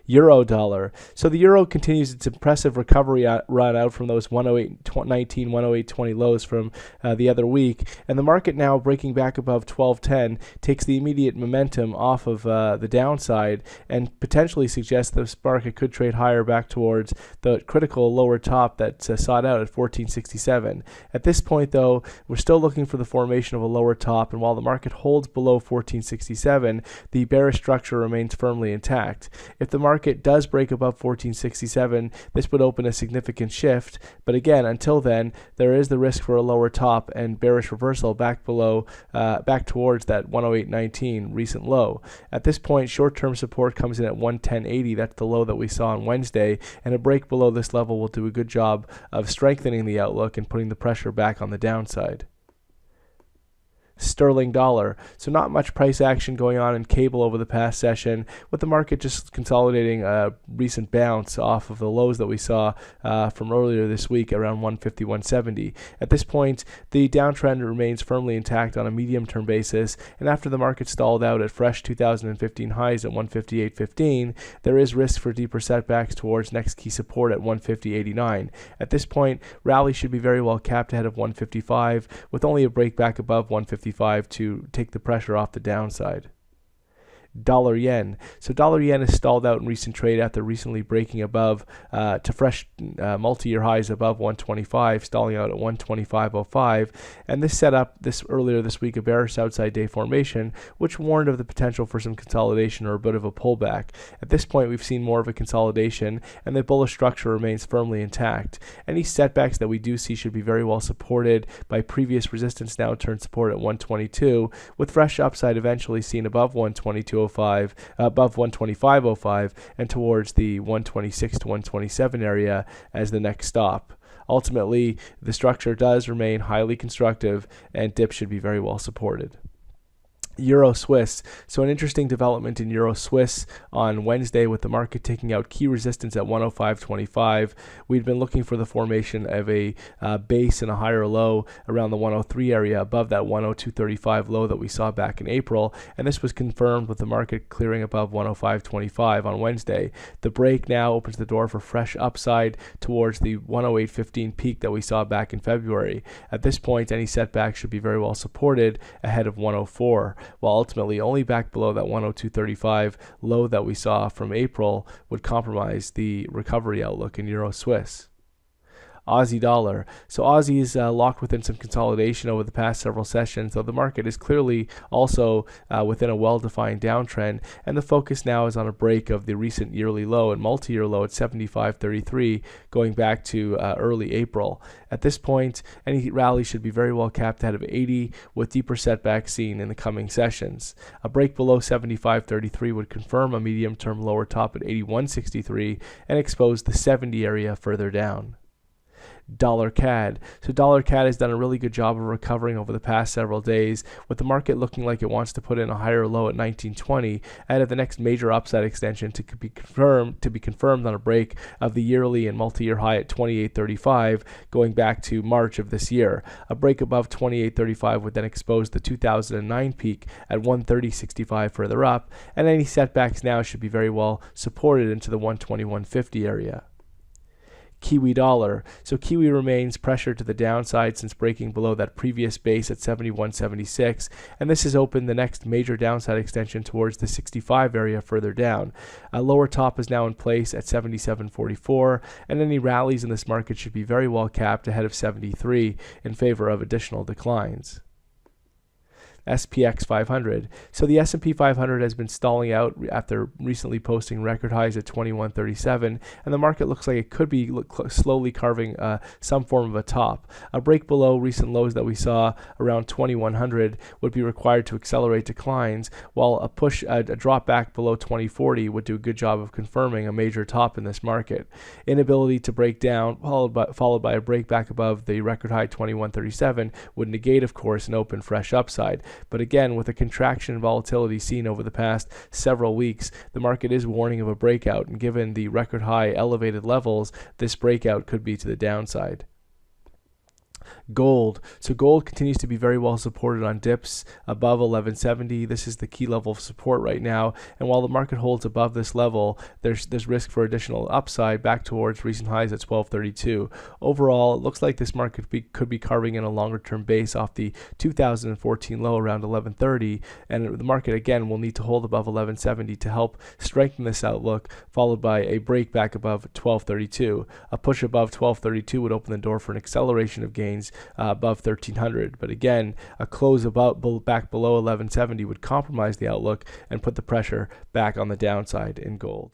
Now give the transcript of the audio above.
Euro dollar. So the euro continues its impressive recovery run out from those 108.19, 108.20 lows from the other week, and the market now breaking back above 12.10 takes the immediate momentum off of the downside and potentially suggests this market could trade higher back towards the critical lower top that's sought out at 1467. At this point, though, we're still looking for the formation of a lower top, and while the market holds below 1467, the bearish structure remains firmly intact. If the market does break above 1467, this would open a significant shift, but again, until then, there is the risk for a lower top and bearish reversal back below, back towards that 108.19 recent low. At this point, short-term support comes in at 110.80. That's the low that we saw on Wednesday, and a break below this level will do a good job of strengthening the outlook and putting the pressure back on the downside. Sterling dollar. So not much price action going on in cable over the past session, with the market just consolidating a recent bounce off of the lows that we saw from earlier this week around 150, 170. At this point, the downtrend remains firmly intact on a medium-term basis, and after the market stalled out at fresh 2015 highs at 158.15, there is risk for deeper setbacks towards next key support at 150.89. At this point, rally should be very well capped ahead of 155, with only a break back above 155 to take the pressure off the downside. Dollar yen. So dollar yen is stalled out in recent trade after recently breaking above to fresh multi-year highs above 125, stalling out at 125.05, and this set up earlier this week a bearish outside day formation, which warned of the potential for some consolidation or a bit of a pullback. At this point, we've seen more of a consolidation, and the bullish structure remains firmly intact. Any setbacks that we do see should be very well supported by previous resistance now turned support at 122, with fresh upside eventually seen above 122.05, above 125.05, and towards the 126 to 127 area as the next stop. Ultimately, the structure does remain highly constructive, and dips should be very well supported. Euro Swiss. So an interesting development in Euro Swiss on Wednesday with the market taking out key resistance at 105.25. We'd been looking for the formation of a base and a higher low around the 103 area above that 102.35 low that we saw back in April, and this was confirmed with the market clearing above 105.25 on Wednesday. The break now opens the door for fresh upside towards the 108.15 peak that we saw back in February. At this point, any setback should be very well supported ahead of 104. While ultimately only back below that 102.35 low that we saw from April would compromise the recovery outlook in Euro Swiss. Aussie dollar. So Aussie is locked within some consolidation over the past several sessions, though the market is clearly also within a well-defined downtrend, and the focus now is on a break of the recent yearly low and multi-year low at 75.33 going back to early April. At this point, any rally should be very well capped ahead of 80, with deeper setbacks seen in the coming sessions. A break below 75.33 would confirm a medium-term lower top at 81.63 and expose the 70 area further down. Dollar CAD. So dollar CAD has done a really good job of recovering over the past several days, with the market looking like it wants to put in a higher low at 1920 ahead of the next major upside extension to be confirmed on a break of the yearly and multi-year high at 28.35 going back to March of this year. A break above 28.35 would then expose the 2009 peak at 130.65 further up, and any setbacks now should be very well supported into the 121.50 area. Kiwi dollar. So Kiwi remains pressured to the downside since breaking below that previous base at 71.76, and this has opened the next major downside extension towards the 65 area further down. A lower top is now in place at 77.44, and any rallies in this market should be very well capped ahead of 73 in favor of additional declines. SPX 500. So the S&P 500 has been stalling out after recently posting record highs at 2137, and the market looks like it could be slowly carving some form of a top. A break below recent lows that we saw around 2100 would be required to accelerate declines, while a drop back below 2040 would do a good job of confirming a major top in this market. Inability to break down, followed by a break back above the record high 2137 would negate, of course, an open fresh upside. But again, with a contraction in volatility seen over the past several weeks, the market is warning of a breakout, and given the record high elevated levels, this breakout could be to the downside. Gold. So gold continues to be very well supported on dips above 1170. This is the key level of support right now. And while the market holds above this level, there's risk for additional upside back towards recent highs at 1232. Overall, it looks like this market could be carving in a longer term base off the 2014 low around 1130. And the market again will need to hold above 1170 to help strengthen this outlook, followed by a break back above 1232. A push above 1232 would open the door for an acceleration of gains above 1300, but again, a close back below 1170 would compromise the outlook and put the pressure back on the downside in gold.